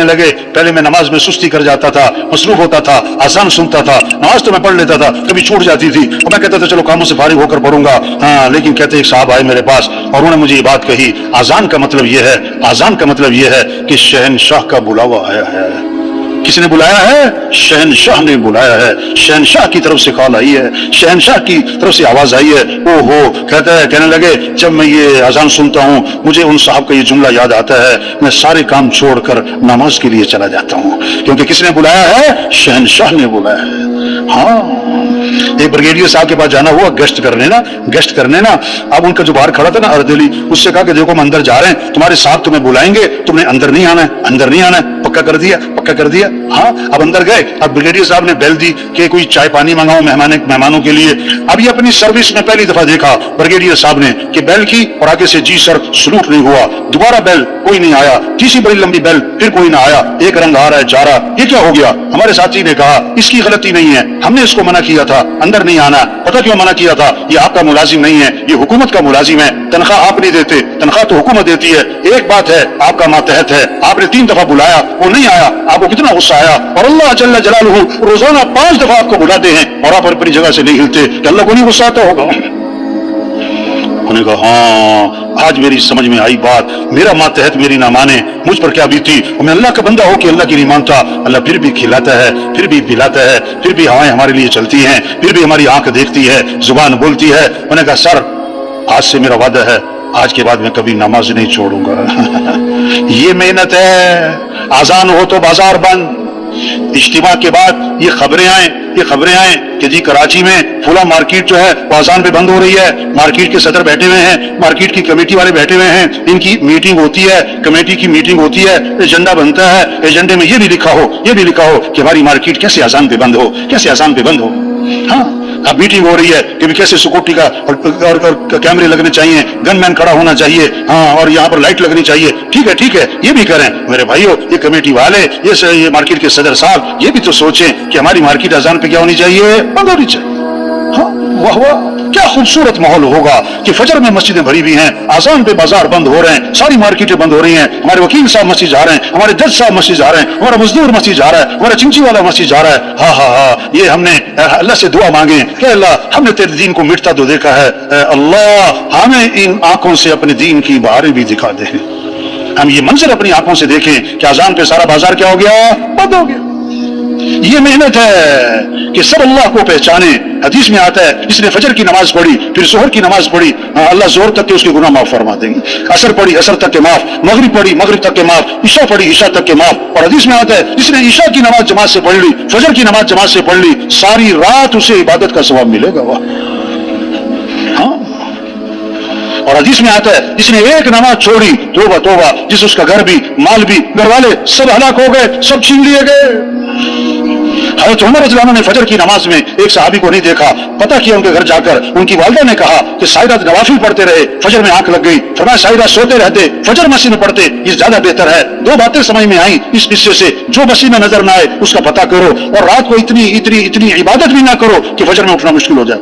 कहने लगे पहले मैं नमाज में सुस्ती कर जाता था, मसरूफ होता था, आसान सुनता था, नमाज तो मैं पढ़ लेता था, कभी छूट जाती थी और मैं कहता था चलो कामों से फारिग होकर पढ़ूंगा। हाँ, लेकिन कहते एक साहब आए मेरे पास और उन्होंने मुझे ये बात कही, आजान का मतलब ये है, आजान का मतलब ये है कि शहनशाह का बुलावा आया है। किसने बुलाया है? शहनशाह ने बुलाया है, शहनशाह की तरफ से कॉल आई है, शहनशाह की तरफ से आवाज आई है। ओहो, कहता है, कहने लगे जब मैं ये अजान सुनता हूँ मुझे उन साहब का ये जुमला याद आता है, मैं सारे काम छोड़कर नमाज के लिए चला जाता हूँ, क्योंकि किसने बुलाया है? शहनशाह ने बुलाया है। हाँ, एक ब्रिगेडियर साहब के पास जाना हुआ गेस्ट करने ना। अब उनका जो बाहर खड़ा था ना अर्दली, उससे कहा कि देखो हम अंदर जा रहे हैं, तुम्हारे साहब तुम्हें बुलाएंगे, तुमने अंदर नहीं आना है, पक्का कर दिया। हाँ, अब अंदर गए। अब ब्रिगेडियर साहब ने बेल दी कि कोई चाय पानी मंगाओ मेहमानों के लिए। अब ये अपनी सर्विस में पहली दफा देखा ब्रिगेडियर साहब ने कि बेल की और आगे से जी सर सलूट नहीं हुआ, दोबारा बेल कोई नहीं आया, तीसरी बड़ी लंबी बेल फिर कोई ना आया, एक रंग आ रहा है जा रहा, ये क्या हो गया? हमारे साथी ने कहा इसकी गलती नहीं है, हमने इसको मना किया था अंदर नहीं आना। पता क्यों मना किया था? ये आपका मुलाजिम नहीं है, ये हुकूमत का मुलाजिम है, तनख्वाह आप नहीं देते, तनख्वाह तो हुकूमत देती है। एक बात है, आपका मातहत है, आपने 3 दफा बुलाया, वो नहीं आया, आपको कितना गुस्सा आया। और अल्लाह जल्ल जलालुहु रोजाना 5 दफा आपको बुलाते हैं और आप अपनी जगह से नहीं हिलते, कि अल्लाह को नहीं गुस्सा आता होगा? उन्होंने कहा हाँ, आज मेरी समझ में आई बात, मेरा मातहत मेरी ना माने, मुझ पर क्या बीती। और मैं अल्लाह का बंदा हो कि अल्लाह की नहीं मानता, अल्लाह फिर भी खिलाता है, फिर भी पिलाता है, फिर भी हवाएं हमारे लिए चलती हैं, फिर भी हमारी आंख देखती है, जुबान बोलती है। उन्होंने कहा सर आज से मेरा वादा है, आज के बाद मैं कभी नमाज नहीं छोड़ूंगा। ये मेहनत है। आजान हो तो बाजार बंद। इज्तिमा के बाद ये खबरें आए कि जी कराची में फुला मार्केट जो है वो आजान पे बंद हो रही है, मार्केट के सदर बैठे हुए हैं, मार्केट की कमेटी वाले बैठे हुए हैं, इनकी मीटिंग होती है, कमेटी की मीटिंग होती है, एजेंडा बनता है, एजेंडे में ये भी लिखा हो कि हमारी मार्केट कैसे आजान पे बंद हो, हाँ, अब मीटिंग हो रही है कि कैसे सिक्योरिटी का और कैमरे लगने चाहिए, गनमैन खड़ा होना चाहिए, हाँ, और यहाँ पर लाइट लगनी चाहिए। ठीक है, ये भी करें मेरे भाइयों, ये कमेटी वाले, ये मार्केट के सदर साहब, ये भी तो सोचें कि हमारी मार्केट अजान पे क्या होनी चाहिए? बंद होनी चाहिए। हाँ, वाह वाह, क्या खूबसूरत माहौल होगा कि फजर में मस्जिदें भरी हुई हैं, आजान पे बाजार बंद हो रहे हैं, सारी मार्केटें बंद हो रही हैं, हमारे वकील साहब मस्जिद जा रहे हैं, हमारे जज साहब मस्जिद जा रहे हैं, हमारा मजदूर मस्जिद जा रहा है, हमारा चिंची वाला मस्जिद जा रहा है। हाँ, ये हमने अल्लाह से दुआ मांगे कि अल्लाह हमने तेरे दीन को मिटता तो देखा है, अल्लाह हमें इन आंखों से अपने दीन की बहारें भी दिखा दे, हम ये मंजर अपनी आंखों से देखें कि आजान पे सारा बाजार क्या हो गया? बंद हो गया। ये मेहनत है कि सब अल्लाह को पहचाने। हदीस में आता है जिसने फजर की नमाज पढ़ी, फिर जोहर की नमाज पढ़ी, अल्लाह जोहर तक के उसके गुनाह माफ फरमा देंगे, असर पढ़ी असर तक के माफ, मगरिब पढ़ी मगरिब तक के माफ, ईशा पढ़ी ईशा तक के माफ। और हदीस में आता है जिसने ईशा की नमाज जमात से पढ़ ली, फजर की नमाज जमात से पढ़ ली, सारी रात उसे इबादत का सवाब मिलेगा। वाह, हाँ। और हदीस में आता है जिसने एक नमाज छोड़ी, तौबा तौबा, जिस उसका घर भी माल भी घर वाले सब हलाक हो गए, सब छीन लिए गए। हज़रत उमर रज़ियल्लाहु अन्हु ने फजर की नमाज में एक सहाबी को नहीं देखा, पता किया उनके घर जाकर, उनकी वालिदा ने कहा कि साहिदा नवाफिल पढ़ते रहे, फजर में आंख लग गई, फरमाया साहिदा सोते रहते, फजर मस्जिद में पढ़ते, ये ज्यादा बेहतर है। 2 बातें समझ में आई इस किस्से से, जो मस्जिद में नजर ना आए उसका पता करो, और रात को इतनी इबादत भी ना करो कि फजर में उठना मुश्किल हो जाए।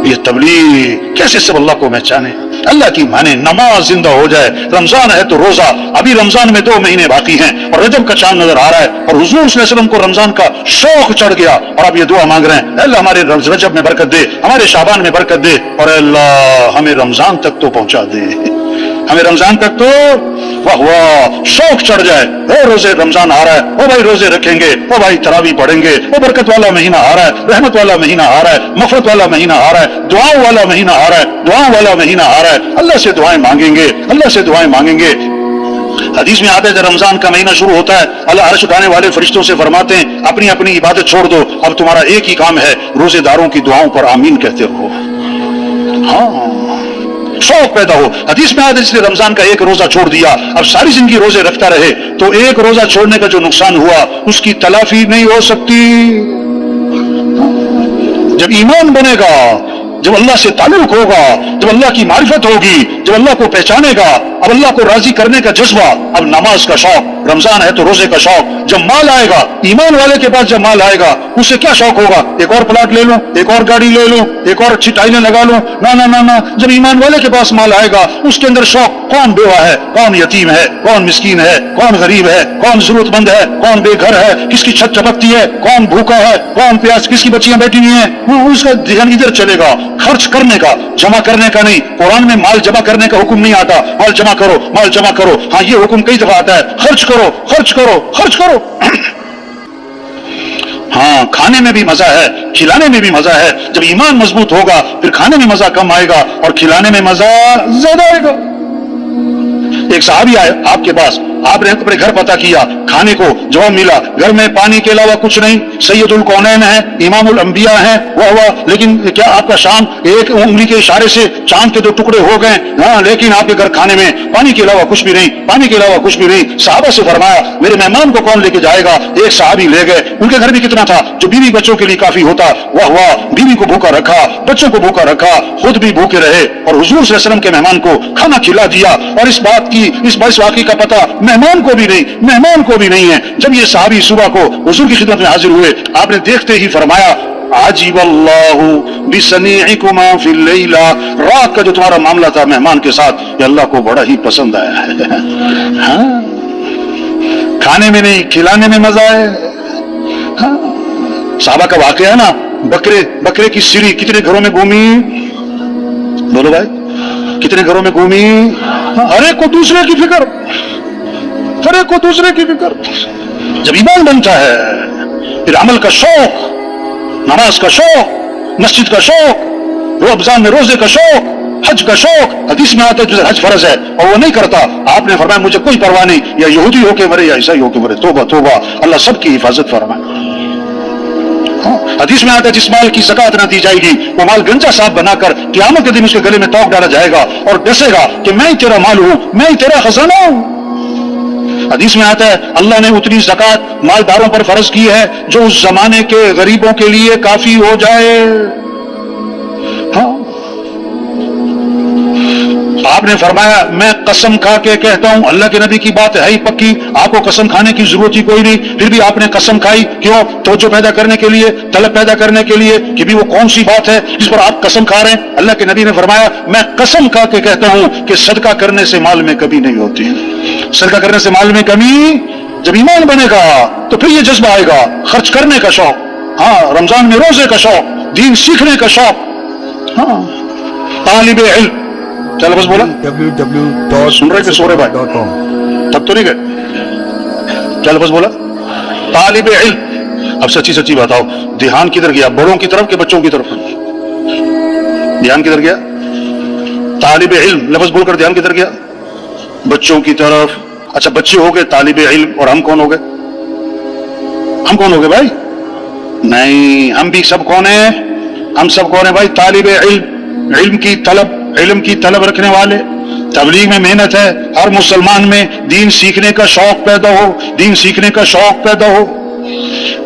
ये तबलीग कैसे सब अल्लाह को पहचाने, अल्लाह की माने, नमाज जिंदा हो जाए। रमजान है तो रोजा, अभी रमजान में 2 महीने बाकी हैं और रजब का चांद नजर आ रहा है, और हुजूर सल्लल्लाहु अलैहि वसल्लम को रमजान का शौक चढ़ गया, और अब ये दुआ मांग रहे हैं, अल्लाह हमारे रजब में बरकत दे, हमारे शाबान में बरकत दे, और अल्लाह हमें रमजान तक तो पहुंचा दे, हमें रमजान तक तो वाह वाह शौक चढ़ जाए। ओ रोजे रमजान आ रहा है, ओ भाई रोजे रखेंगे, ओ भाई तरावी पढ़ेंगे, ओ बरकत वाला महीना आ रहा है, रहमत वाला महीना आ रहा है, मफरत वाला महीना आ रहा है, दुआओं वाला महीना आ रहा है, दुआओं वाला महीना आ रहा है। अल्लाह से दुआएं मांगेंगे, अल्लाह से दुआएं मांगेंगे। हदीस में आता है जब रमजान का महीना शुरू होता है, अल्लाह अर्श उठाने वाले फरिश्तों से फरमाते हैं अपनी अपनी इबादत छोड़ दो, अब तुम्हारा एक ही काम है, रोजेदारों की दुआओं पर आमीन कहते रहो। हाँ, शौक पैदा हो। हदीस में आता है जिसने रमजान का एक रोजा छोड़ दिया, अब सारी जिंदगी रोजे रखता रहे, तो एक रोजा छोड़ने का जो नुकसान हुआ उसकी तलाफी नहीं हो सकती। जब ईमान बनेगा जब अल्लाह से ताल्लुक होगा, जब अल्लाह की मारिफत होगी, जब अल्लाह को पहचानेगा, अब अल्लाह को राजी करने का जज्बा, अब नमाज का शौक, रमजान है तो रोजे का शौक, जब माल आएगा, ईमान वाले के पास जब माल आएगा, उसे क्या शौक होगा? एक और प्लाट ले लूं, एक और गाड़ी ले लूं, एक और अच्छी टाइलें लगा लूं? ना ना ना ना, जब ईमान वाले के पास माल आएगा, उसके अंदर शौक, कौन बेवा है, कौन यतीम है, कौन मिस्कीन है, कौन गरीब है, कौन जरूरतमंद है, कौन बेघर है, किसकी छत चपकती है, कौन भूखा है, कौन प्यास, किसकी बच्चियां बैठी हुई हैं, उसका ध्यान इधर चलेगा, खर्च करने का, जमा करने का नहीं। कुरान में माल जमा करने का हुक्म नहीं आता, माल जमा करो, माल जमा करो। हाँ, ये हुक्म कई दफा आता है, खर्च करो, खर्च करो, खर्च करो। हाँ, खाने में भी मजा है, खिलाने में भी मजा है। जब ईमान मजबूत होगा, फिर खाने में मजा कम आएगा और खिलाने में मजा ज्यादा आएगा। एक सहाबी आए आपके पास, आपने अपने घर पता किया, खाने को जवाब मिला, घर में पानी के अलावा कुछ नहीं, सैयदुल कौनैन है, इमामुल अंबिया है, वाह, लेकिन क्या आपका शाम एक उंगली के इशारे से चांद के 2 टुकड़े हो गए? हाँ, लेकिन आपके घर खाने में पानी के अलावा कुछ भी नहीं, पानी के अलावा कुछ भी नहीं। सहाबा से फरमाया, मेरे मेहमान को कौन लेके जाएगा? एक सहाबी ले गए। उनके घर भी कितना था, जो बीवी बच्चों के लिए काफी होता। वाह वाह, बीवी को भूखा रखा, बच्चों को भूखा रखा, खुद भी भूखे रहे और हुजूर सल्लल्लाहु अलैहि वसल्लम के मेहमान को खाना खिला दिया। और इस वाक़ई का पता मेहमान को भी नहीं है। जब ये सहाबी सुबह को हुजूर की खिदमत में हाजिर हुए, आपने देखते ही फरमाया, आजिबल्लाहु बिसनीइकुमा फिल लैला, रात का जो तुम्हारा मामला था मेहमान के साथ, ये अल्लाह को बड़ा ही पसंद आया है। हाँ? खाने में नहीं, खिलाने में मजा है। हाँ? साहबा का वाकया है ना, बकरे की सिरी कितने घरों में घूमी? बोलो भाई, कितने घरों में घूमी? हर एक को दूसरे की फिक्र, हर एक को दूसरे की फिक्र। जब ईमान बनता है, फिर अमल का शौक, नमाज का शौक, मस्जिद का शौक, रमजान में रोजे का शौक, हज का शौक। हदीस में आता है तुझे हज फर्ज है और वो नहीं करता, आपने फरमाया मुझे कोई परवाह नहीं, या यहूदी होके मरे या ईसाई होके मरे, तौबा तौबा, अल्लाह सबकी हिफाजत फरमाए। हदीस में आता है जिस माल की ज़कात ना दी जाएगी, वो माल गंजा साफ बनाकर क़यामत के दिन उसके गले में तोक डाला जाएगा और डसेगा कि मैं ही तेरा माल हूं, मैं ही तेरा खजाना हूं। हदीस में आता है अल्लाह ने उतनी ज़कात मालदारों पर फर्ज की है जो उस जमाने के गरीबों के लिए काफी हो जाए। हाँ, आपने फरमाया मैं कसम खा के कहता हूं, अल्लाह के नबी की बात है ही पक्की, आपको कसम खाने की जरूरत ही कोई नहीं, फिर भी आपने कसम खाई। क्यों? तवज्जो पैदा करने के लिए, तलब पैदा करने के लिए कि भी वो कौन सी बात है जिस पर आप कसम खा रहे हैं। अल्लाह के नबी ने फरमाया मैं कसम खा के कहता हूं कि सदका करने से माल में कमी नहीं होती। सदका करने से माल में कमी, जब ईमान बनेगा तो फिर ये जज्बा आएगा, खर्च करने का शौक, हाँ, रमजान में रोजे का शौक, दीन सीखने का शौक। हाँ, तालिबे इल्म, चलो बस बोला सुन रहे थे सो रहे भाई, तब तो नहीं गए, चलो बस बोला तालिबे इल्म। अब सच्ची सच्ची बताओ, ध्यान किधर गया, बड़ों की तरफ के बच्चों की तरफ? ध्यान किधर गया? तालिबे इल्म लफ्ज बोलकर ध्यान किधर गया? बच्चों की तरफ। अच्छा, बच्चे हो गए तालिबे इल्म, और हम कौन हो गए? हम कौन हो गए भाई? नहीं, हम भी सब कौन है? हम सब कौन है भाई? तालिबे इल्म, इल्म की तलब रखने वाले। तबलीग में मेहनत है, हर मुसलमान में दीन सीखने का शौक पैदा हो, दीन सीखने का शौक पैदा हो।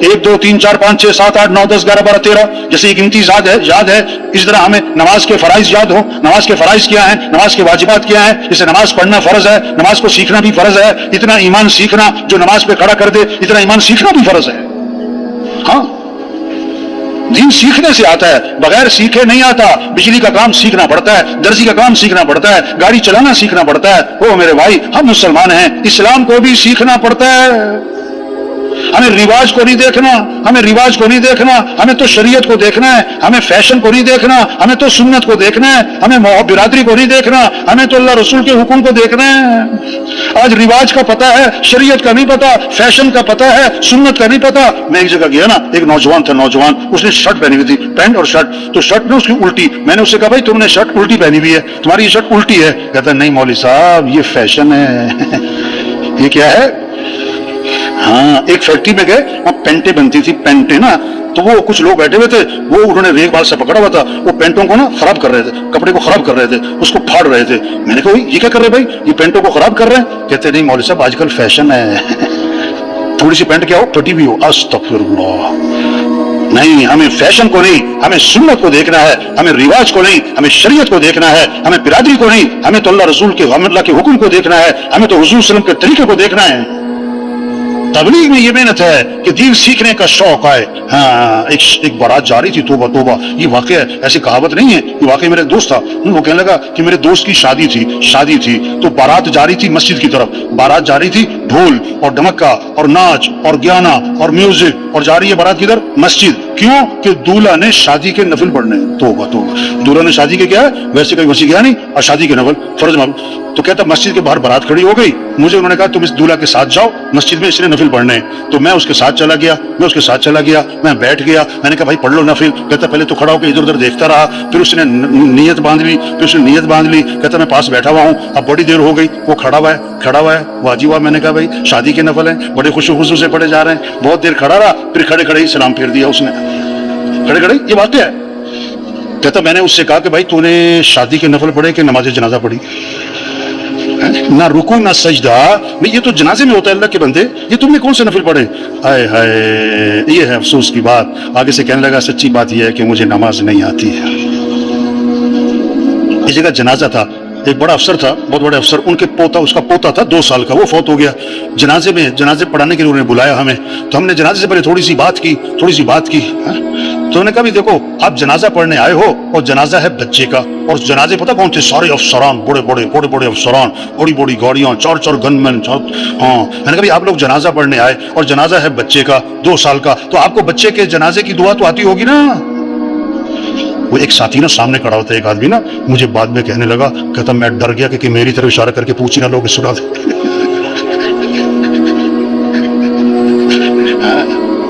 1 2 3 4 5 6 7 8 9 10 11 12 13 जैसे एक गिनती याद है, इस तरह हमें नमाज के फराइज याद हो। नमाज के फराइज क्या है, नमाज के वाजिबात क्या है, जैसे नमाज पढ़ना फर्ज है, नमाज को सीखना भी फर्ज है। इतना ईमान सीखना, जो नमाज पे खड़ा कर दे, इतना ईमान सीखना भी फर्ज है। हाँ, दीन सीखने से आता है, बगैर सीखे नहीं आता। बिजली का काम सीखना पड़ता है, दर्जी का काम सीखना पड़ता है, गाड़ी चलाना सीखना पड़ता है। ओ मेरे भाई, हम मुसलमान हैं, इस्लाम को भी सीखना पड़ता है। हमें रिवाज को नहीं देखना, हमें तो शरीयत को देखना है, हमें फैशन को नहीं देखना, हमें तो सुन्नत को देखना है, हमें बिरादरी को नहीं देखना, हमें तो अल्लाह रसूल के हुक्म को देखना है। आज रिवाज का पता है, शरीयत का नहीं पता, फैशन का पता है, सुन्नत का नहीं पता। मैं एक जगह गया ना, एक नौजवान उसने शर्ट पहनी हुई थी, पैंट और शर्ट, तो शर्ट ने उसकी उल्टी। मैंने उससे कहा भाई तुमने शर्ट उल्टी पहनी हुई है, तुम्हारी ये शर्ट उल्टी है। कहता नहीं मौलवी साहब, ये फैशन है। ये क्या है? हाँ, एक फैक्ट्री में गए, वहां पेंटें बनती थी, पेंटें ना, तो वो कुछ लोग बैठे हुए थे, वो उन्होंने रेख बाल से पकड़ा हुआ था, वो पेंटों को ना खराब कर रहे थे, कपड़े को खराब कर रहे थे, उसको फाड़ रहे थे। मैंने कहा ये क्या कर रहे भाई, ये पेंटों को खराब कर रहे हैं? कहते नहीं मौलवी साहब, आजकल फैशन है। थोड़ी सी पेंट क्या हो, फटी भी हो, अस्तगफिरुल्लाह, نہیں، ہمیں فیشن کو نہیں، ہمیں سنت کو دیکھنا ہے، ہمیں رواج کو نہیں، ہمیں شریعت کو دیکھنا ہے، ہمیں برادری کو نہیں، ہمیں تو اللہ رسول کے اللہ کے حکم کو دیکھنا ہے، ہمیں تو حضور صلی اللہ علیہ وسلم کے طریقے کو دیکھنا ہے۔ تبلیغ میں یہ محنت ہے کہ دین سیکھنے کا شوق آئے۔ ہاں، ایک بارات جا رہی تھی، توبہ توبہ، یہ واقعہ ہے، ایسی کہاوت نہیں ہے، یہ واقعہ میرے دوست تھا، وہ کہنے لگا کہ میرے دوست کی شادی تھی تو بارات جا رہی تھی مسجد کی طرف، بارات جا رہی تھی، ڈھول اور ڈمکا اور ناچ اور گانا اور میوزک، اور جا رہی ہے بارات کدھر؟ مسجد۔ کیوں؟ کہ دولہا نے شادی کے نفل پڑھنے۔ توبہ توبہ، دولہا نے شادی کے کیا ہے؟ ویسے کہیں مسجد گیا نہیں، اور شادی کے نفل فرض معلوم۔ تو کہتا مسجد کے باہر بارات کھڑی ہو گئی، مجھے انہوں نے کہا تم اس دولہا کے ساتھ جاؤ مسجد میں، اس نے نفل پڑھنے، تو میں اس کے ساتھ چلا گیا، میں بیٹھ گیا، میں نے کہا بھائی پڑھ لو نفل۔ کہتا پہلے تو کھڑا ہو کے ادھر ادھر دیکھتا رہا، پھر اس نے نیت باندھ لی، کہتا میں پاس بیٹھا ہوا ہوں، اب بڑی دیر ہو گئی، وہ کھڑا ہوا ہے، واجب ہوا۔ میں نے کہا بھائی شادی کے نفل ہیں، بڑے خوش و خصوص سے پڑھے جا رہے ہیں۔ بہت دیر کھڑا رہا، پھر کھڑے ہی سلام پھیر دیا اس نے، کھڑے یہ واقعہ ہے۔ کہتا میں نے اس سے کہا کہ بھائی تو نے شادی کے نفل پڑھے کہ نماز جنازہ پڑھی؟ نہ رکوع نہ سجدہ، یہ تو جنازے میں ہوتا ہے اللہ کے بندے، یہ تم نے کون سے نفل پڑھے؟ ہائے ہائے، یہ ہے افسوس کی بات۔ آگے سے کہنے لگا سچی بات یہ ہے کہ مجھے نماز نہیں آتی ہے۔ اس جگہ جنازہ تھا، ایک بڑا افسر تھا، بہت بڑے افسر، اس کا پوتا تھا 2 سال کا، وہ فوت ہو گیا۔ جنازے پڑھانے کے لیے انہوں نے بلایا ہمیں، تو ہم نے جنازے سے پہلے تھوڑی سی بات کی۔ تو انہوں نے کہا بھی دیکھو آپ جنازہ پڑھنے آئے ہو اور جنازہ ہے بچے کا، اور جنازے پتہ کون تھے؟ سارے افسران، بڑے افسران، بڑی گاڑیاں، 4 گن مین۔ ہاں، میں نے کہا بھی آپ لوگ جنازہ پڑھنے آئے اور جنازہ ہے بچے کا 2 سال کا، تو آپ کو بچے کے جنازے کی دعا تو آتی ہوگی نا؟ وہ ایک ساتھی نا سامنے کھڑا ہوتا ہے، ایک آدمی نا، مجھے بعد میں کہنے لگا، کہتا میں ڈر گیا کہ میری طرف اشارہ کر کے پوچھ نہ لوگ سنا دیں۔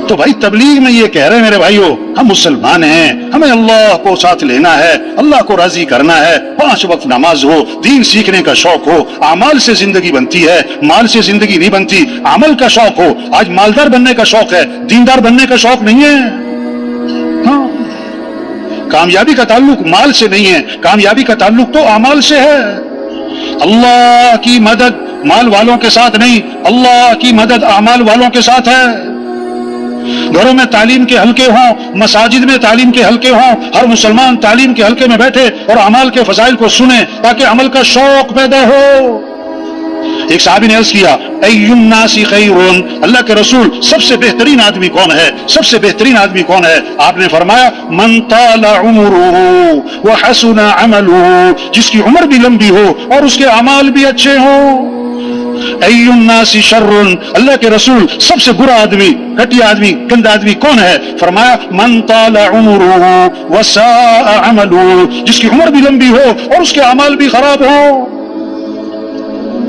تو بھائی تبلیغ میں یہ کہہ رہے ہیں میرے بھائیو، ہم مسلمان ہیں، ہمیں اللہ کو ساتھ لینا ہے، اللہ کو راضی کرنا ہے، 5 وقت نماز ہو، دین سیکھنے کا شوق ہو، اعمال سے زندگی بنتی ہے، مال سے زندگی نہیں بنتی، عمل کا شوق ہو۔ آج مالدار بننے کا شوق ہے، دیندار بننے کا شوق نہیں ہے۔ ہاں، کامیابی کا تعلق مال سے نہیں ہے، کامیابی کا تعلق تو اعمال سے ہے۔ اللہ کی مدد مال والوں کے ساتھ نہیں، اللہ کی مدد اعمال والوں کے ساتھ ہے۔ گھروں میں تعلیم کے حلقے ہوں، مساجد میں تعلیم کے حلقے ہوں، ہر مسلمان تعلیم کے حلقے میں بیٹھے اور اعمال کے فضائل کو سنے تاکہ عمل کا شوق پیدا ہو۔ ایک صحابی نے عرض کیا ای الناس خیر، اللہ کے رسول سب سے بہترین آدمی کون ہے؟ سب سے بہترین آدمی کون ہے؟ آپ نے فرمایا من طال عمره وحسن عمله، جس کی عمر بھی لمبی ہو اور اس کے اعمال بھی اچھے ہوں۔ ای الناس شر، اللہ کے رسول سب سے برا آدمی، گھٹیا آدمی، گندا آدمی کون ہے؟ فرمایا من طال عمره وساء عمله، جس کی عمر بھی لمبی ہو اور اس کے اعمال بھی خراب ہو۔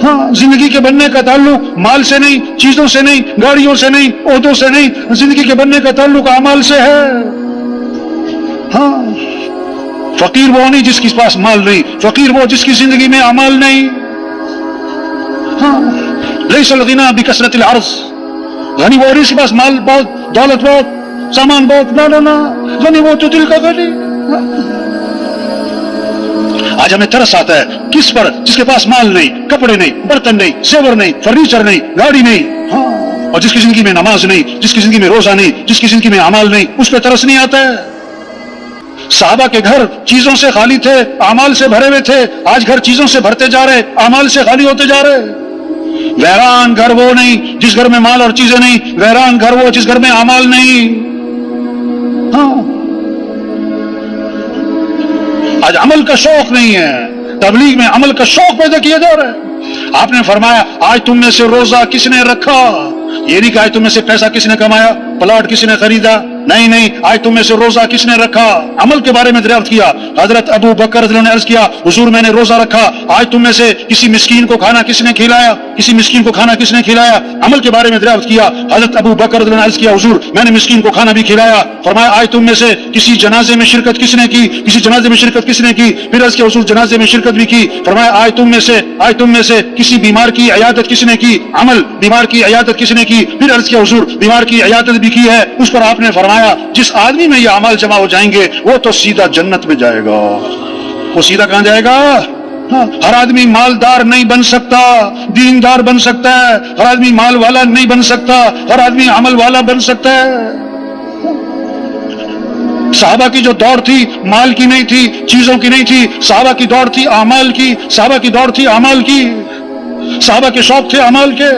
ہاں، زندگی کے بننے کا تعلق مال سے نہیں، چیزوں سے نہیں، گاڑیوں سے نہیں، عہدوں سے نہیں، زندگی کے بننے کا تعلق اعمال سے ہے۔ ہاں، فقیر وہ نہیں جس کے پاس مال نہیں، فقیر وہ جس کی زندگی میں اعمال نہیں۔ ہاں، لیس الغنی بکثرت العرض، غنی وہ جس کے پاس مال بہت، دولت بہت، سامان بہت، نہ غنی وہ تو دل کا غنی۔ آج ہمیں ترس آتا ہے کس پر؟ جس کے پاس مال نہیں، کپڑے نہیں، برتن نہیں، زیور نہیں، فرنیچر نہیں، گاڑی نہیں، ہاں، اور جس کی زندگی میں نماز نہیں، جس کی زندگی میں روزہ نہیں، جس کی زندگی میں اعمال نہیں، اس پہ ترس نہیں آتا ہے۔ صحابہ کے گھر چیزوں سے خالی تھے، اعمال سے بھرے ہوئے تھے، آج گھر چیزوں سے بھرتے جا رہے، اعمال سے خالی ہوتے جا رہے۔ ویران گھر وہ نہیں جس گھر میں مال اور چیزیں نہیں، ویران گھر وہ جس گھر میں اعمال نہیں۔ ہاں، آج عمل کا شوق نہیں ہے، تبلیغ میں عمل کا شوق پیدا کیا جا رہا ہے۔ آپ نے فرمایا آج تم میں سے روزہ کس نے رکھا؟ یہ نہیں کہ آج تم میں سے پیسہ کس نے کمایا، پلاٹ کس نے خریدا، نہیں، آج تم میں سے روزہ کس نے رکھا؟ عمل کے بارے میں دریافت کیا۔ حضرت ابو بکر رضی اللہ عنہ نے عرض کیا حضور میں نے روزہ رکھا، آج تم میں سے کسی مسکین کو کھانا کس نے کھلایا؟ کسی مسکین کو کھانا کس نے کھلایا؟ عمل کے بارے میں دریافت کیا۔ حضرت ابو بکر رضی اللہ عنہ نے عرض کیا حضور میں نے مسکین کو کھانا بھی کھلایا۔ فرمایا آج تم میں سے کسی جنازے میں شرکت کس نے کی؟ کسی جنازے میں شرکت کس نے کی؟ پھر عرض کیا حضور جنازے میں شرکت بھی کی۔ فرمایا آج تم میں سے کسی بیمار کی عیادت کس نے کی؟ عمل، بیمار کی عیادت کس نے کی؟ پھر عرض کیا حضور بیمار کی عیادت بھی کی ہے۔ اس پر آپ نے فرمایا جس آدمی میں یہ اعمال جمع ہو جائیں گے وہ تو سیدھا جنت میں جائے گا۔ وہ سیدھا کہاں جائے گا؟ ہر آدمی مالدار نہیں بن سکتا، دیندار بن سکتا ہے، ہر آدمی مال والا نہیں بن سکتا، ہر آدمی عمل والا بن سکتا ہے۔ सहाबा की जो दौड़ थी माल की नहीं थी, चीजों की नहीं थी, सहाबा की दौड़ थी आमाल की, सहाबा की दौड़ थी आमाल की, सहाबा के शौक थे अमाल के।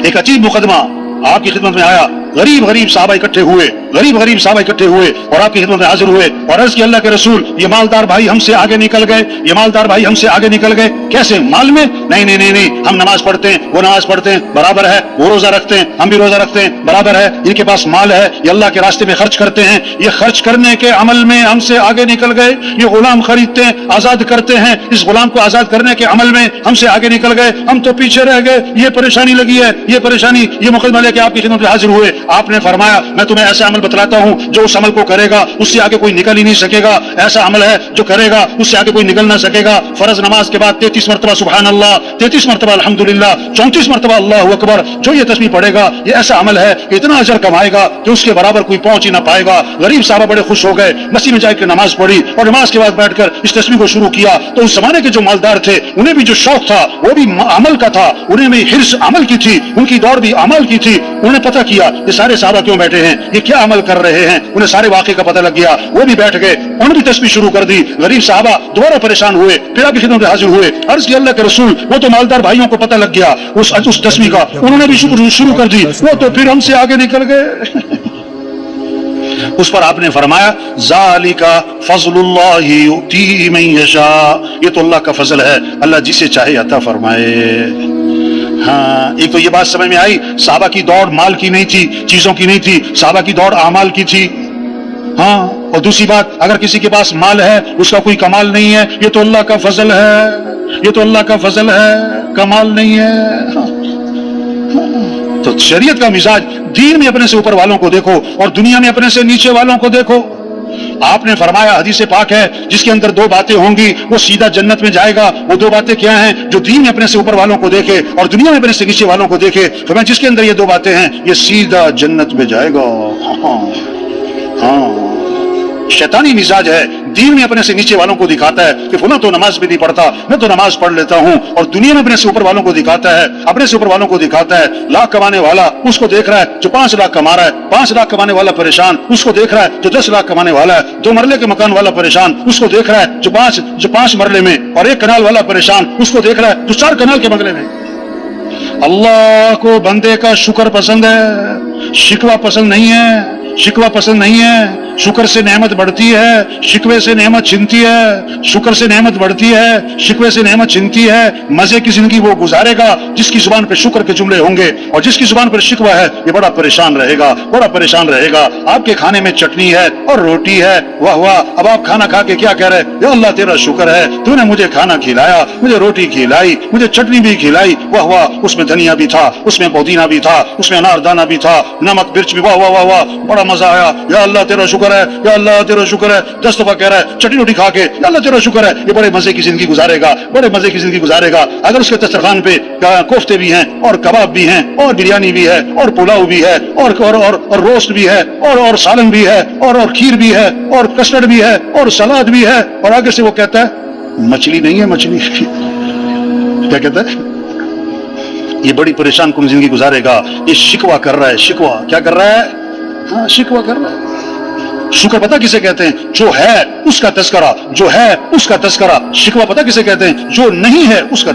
एक अजीब मुकदमा आपकी खिदमत में आया, गरीब गरीब साहबा इकट्ठे हुए, गरीब गरीब साहबा इकट्ठे हुए और आपकी खिदमत में हाजिर हुए और अर्ज की अल्लाह के रसूल ये मालदार भाई हमसे आगे निकल गए, ये मालदार भाई हमसे आगे निकल गए। कैसे? माल में? नहीं नहीं नहीं नहीं, हम नमाज पढ़ते हैं, वो नमाज पढ़ते हैं, बराबर है, वो रोजा रखते हैं, हम भी रोजा रखते हैं, बराबर है, इनके पास माल है, ये अल्लाह के रास्ते में खर्च करते हैं, ये खर्च करने के अमल में हमसे आगे निकल गए, ये गुलाम खरीदते हैं, आजाद करते हैं, इस गुलाम को आजाद करने के अमल में हमसे आगे निकल गए, हम तो पीछे रह गए, ये परेशानी लगी है, ये परेशानी, ये मुकदमा लेके आपकी खिदमत में हाजिर हुए। आपने फरमाया मैं तुम्हें ऐसा अमल बतलाता हूं जो उस अमल को करेगा उससे आगे कोई निकल ही नहीं सकेगा, ऐसा अमल है जो करेगा उससे आगे कोई निकल ना सकेगा। फर्ज नमाज के बाद 33 मरतबा सुभान अल्लाह, 33 मरतबा अल्हम्दुलिल्लाह, 34 मरतबा अल्लाहु अकबर, जो ये तस्बीह पढ़ेगा ये ऐसा अमल है कि इतना अजर कमाएगा कि उसके बराबर कोई पहुंच ही ना पाएगा। गरीब साहबा बड़े खुश हो गए, मस्जिद में जाकर नमाज पढ़ी और नमाज के बाद बैठकर इस तस्बीह को शुरू किया। तो उस जमाने के जो मालदार थे उन्हें भी जो शौक था वो भी अमल का था, उन्हें भी हिर्स अमल की थी, उनकी दौड़ भी अमल की थी। उन्हें पता किया ये सारे साहबा क्यों बैठे हैं, ये क्या अमल कर रहे हैं, उन्हें सारे वाक़े का पता लग गया, वो भी बैठ गए, उन्होंने भी तस्बीह शुरू कर दी। गरीब साहबा दोबारा परेशान हुए, फिर आपकी खिदमत में हाजिर हुए, अर्ज की अल्लाह के रसूल वो तो मालदार भाइयों को पता लग गया उस तस्बीह का, उन्होंने भी शुरू कर दी, वो तो फिर हमसे आगे निकल गए। उस पर आपने फरमाया ज़ालिका फ़ज़्लुल्लाहि युतीहि मन यशा, ये तो अल्लाह का फजल है, अल्लाह जिसे चाहे अता फरमाए। हाँ, एक तो ये बात समझ में आई, साहबा की दौड़ माल की नहीं थी, चीजों की नहीं थी, साहबा की दौड़ आमाल की थी। हाँ, और दूसरी बात, अगर किसी के पास माल है उसका कोई कमाल नहीं है, ये तो अल्लाह का फजल है, ये तो अल्लाह का फजल है, कमाल नहीं है। हाँ। तो शरीयत का मिजाज, दीन में अपने से ऊपर वालों को देखो और दुनिया में अपने से नीचे वालों को देखो। आपने फरमाया हदीस पाक है जिसके अंदर दो बातें होंगी वो सीधा जन्नत में जाएगा। वो दो बातें क्या हैं? जो दीन में अपने से ऊपर वालों को देखे और दुनिया में अपने से नीचे वालों को देखे। फरमाया जिसके अंदर ये दो बातें हैं ये सीधा जन्नत में जाएगा। हाँ, हाँ। शैतानी मिजाज है, दीन में अपने से नीचे वालों को दिखाता है कि फुला तो नमाज भी नहीं पढ़ता, मैं तो नमाज पढ़ लेता हूँ, और दुनिया में अपने से ऊपर वालों को दिखाता है, अपने से ऊपर वालों को दिखाता है। लाख कमाने वाला उसको देख रहा है जो 5 लाख कमा रहा है, 5 लाख कमाने वाला परेशान उसको देख रहा है जो 10 लाख कमाने वाला है। 2 मरले के मकान वाला परेशान उसको देख रहा है जो 5 मरले में, और 1 कनाल वाला परेशान उसको देख रहा है जो 4 कनाल के बंगले में। अल्लाह को बंदे का शुक्र पसंद है, शिकवा पसंद नहीं है, शिकवा पसंद नहीं है। शुक्र से नेमत बढ़ती है, शिकवे से नेमत छिनती है। शुक्र से नेमत बढ़ती है, शिकवे से नेमत छिनती है। मजे की जिंदगी वो गुजारेगा जिसकी जुबान पे शुक्र के जुमले होंगे, और जिसकी जुबान पर शिकवा है ये बड़ा परेशान रहेगा, बड़ा परेशान रहेगा। आपके खाने में चटनी है और रोटी है, वाह वाह। अब आप खाना खा के क्या कह रहे हैं? या अल्लाह तेरा शुक्र है, तूने मुझे खाना खिलाया, मुझे रोटी खिलाई, मुझे चटनी भी खिलाई, वाह वाह। उसमें धनिया भी था, उसमें पुदीना भी था, उसमें अनारदाना भी था, नमक मिर्च भी, वाह वाह वाह वाह, बड़ा मजा आया। या अल्लाह तेरा शुक्र है, या अल्लाह तेरा शुक्र है। 10 दफा कह रहा है चटनी रोटी खा के, या अल्लाह तेरा शुक्र है। ये बड़े मजे की जिंदगी गुजारेगा, बड़े मजे की जिंदगी गुजारेगा। अगर उसके दस्तरखान पे कोफ्ते भी हैं और कबाब भी हैं और बिरयानी भी है और पुलाव भी है और रोस्ट भी है और सालन भी है और खीर भी है और कस्टर्ड भी है और सलाद भी है, और आगे से वो कहता है मछली नहीं है, मछली क्या कहता है? ये बड़ी परेशान कुन जिंदगी गुजारेगा। ये शिकवा कर रहा है, शिकवा क्या कर रहा है? हाँ, शिकवा कर रहा है। शुक्र पता किसे कहते हैं? जो है उसका तस्करा, जो है उसका तस्करा। शिकवा पता किसे कहते हैं? जो नहीं है उसका